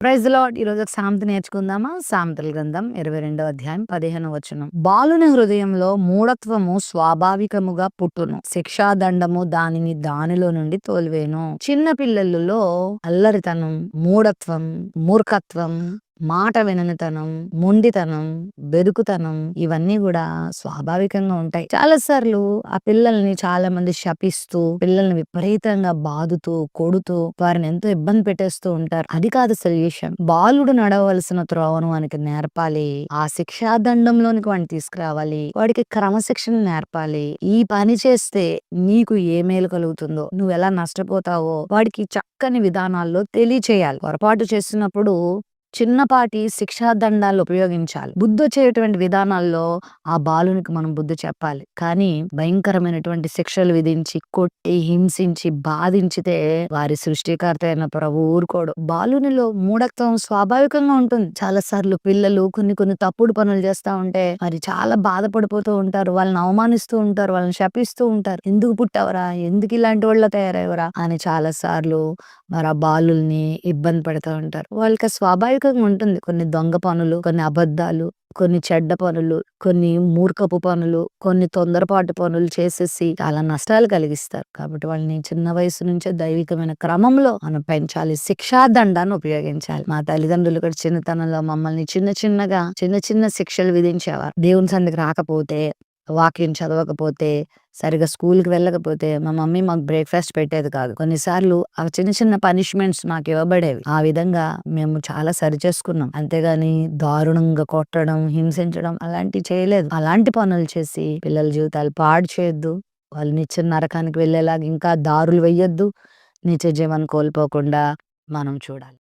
Praise lord. ఈరోజు ఒక సామెత నేర్చుకుందామా? సామెతల గ్రంథం 22వ అధ్యాయం 15వ వచనం. బాలుని హృదయంలో మూఢత్వము స్వాభావికముగా పుట్టును, శిక్షాదండము దానిని దానిలో నుండి తోలివేయును. చిన్న పిల్లలలో అల్లరితనం, మూఢత్వం, మూర్ఖత్వం, మాట విననితనం, మొండితనం, బెరుకుతనం ఇవన్నీ కూడా స్వాభావికంగా ఉంటాయి. చాలా సార్లు ఆ పిల్లల్ని చాలా మంది శపిస్తూ, పిల్లల్ని విపరీతంగా బాదుతూ, కొడుతూ, వారిని ఎంతో ఇబ్బంది పెట్టేస్తూ ఉంటారు. అది కాదు సొల్యూషన్. బాలుడు నడవలసిన త్రోవను వానికి నేర్పాలి. ఆ శిక్షాదండంలోనికి వాడిని తీసుకురావాలి. వాడికి క్రమశిక్షణ నేర్పాలి. ఈ పని చేస్తే నీకు ఏ మేలు కలుగుతుందో, నువ్వు ఎలా నష్టపోతావో వాడికి చక్కని విధానాల్లో తెలియచేయాలి. పొరపాటు చేసినప్పుడు చిన్నపాటి శిక్షా దండాలు ఉపయోగించాలి. బుద్ధి వచ్చేటువంటి విధానాల్లో ఆ బాలునికి మనం బుద్ధి చెప్పాలి. కానీ భయంకరమైనటువంటి శిక్షలు విధించి, కొట్టి, హింసించి, బాధించితే వారి సృష్టికర్త అయిన ప్రభువు ఊరుకోడు. బాలునిలో మూఢత్వం స్వాభావికంగా ఉంటుంది. చాలా సార్లు పిల్లలు కొన్ని తప్పుడు పనులు చేస్తా ఉంటే మరి చాలా బాధపడిపోతూ ఉంటారు. వాళ్ళని అవమానిస్తూ ఉంటారు, వాళ్ళని శపిస్తూ ఉంటారు. ఎందుకు పుట్టావరా, ఎందుకు ఇలాంటి వాళ్ళ తయారయ్యవరా అని చాలా సార్లు మరి ఆ బాలుల్ని ఇబ్బంది పెడతా ఉంటారు. వాళ్ళకి స్వాభావికంగా ఉంటుంది. కొన్ని దొంగ పనులు, కొన్ని అబద్ధాలు, కొన్ని చెడ్డ పనులు, కొన్ని మూర్ఖపు పనులు, కొన్ని తొందరపాటు పనులు చేసేసి చాలా నష్టాలు కలిగిస్తారు. కాబట్టి వాళ్ళని చిన్న వయసు నుంచే దైవికమైన క్రమంలో మనం పెంచాలి. శిక్షాదండాన్ని ఉపయోగించాలి. మా తల్లిదండ్రులు కూడా చిన్నతనంలో మమ్మల్ని చిన్న శిక్షలు విధించేవారు. దేవుని సన్నిధికి రాకపోతే, వాక్యం చదవకపోతే, సరిగా స్కూల్కి వెళ్ళకపోతే మా మమ్మీ మాకు బ్రేక్ఫాస్ట్ పెట్టేది కాదు. కొన్నిసార్లు ఆ చిన్న పనిష్మెంట్స్ మాకు ఇవ్వబడేవి. ఆ విధంగా మేము చాలా సరి చేసుకున్నాం. అంతేగాని దారుణంగా కొట్టడం, హింసించడం అలాంటివి చేయలేదు. అలాంటి పనులు చేసి పిల్లల జీవితాలు పాడు చేయొద్దు. వాళ్ళు నిత్య నరకానికి వెళ్ళేలాగా ఇంకా దారులు వెయ్యొద్దు. నిత్య జీవాన్ని కోల్పోకుండా మనం చూడాలి.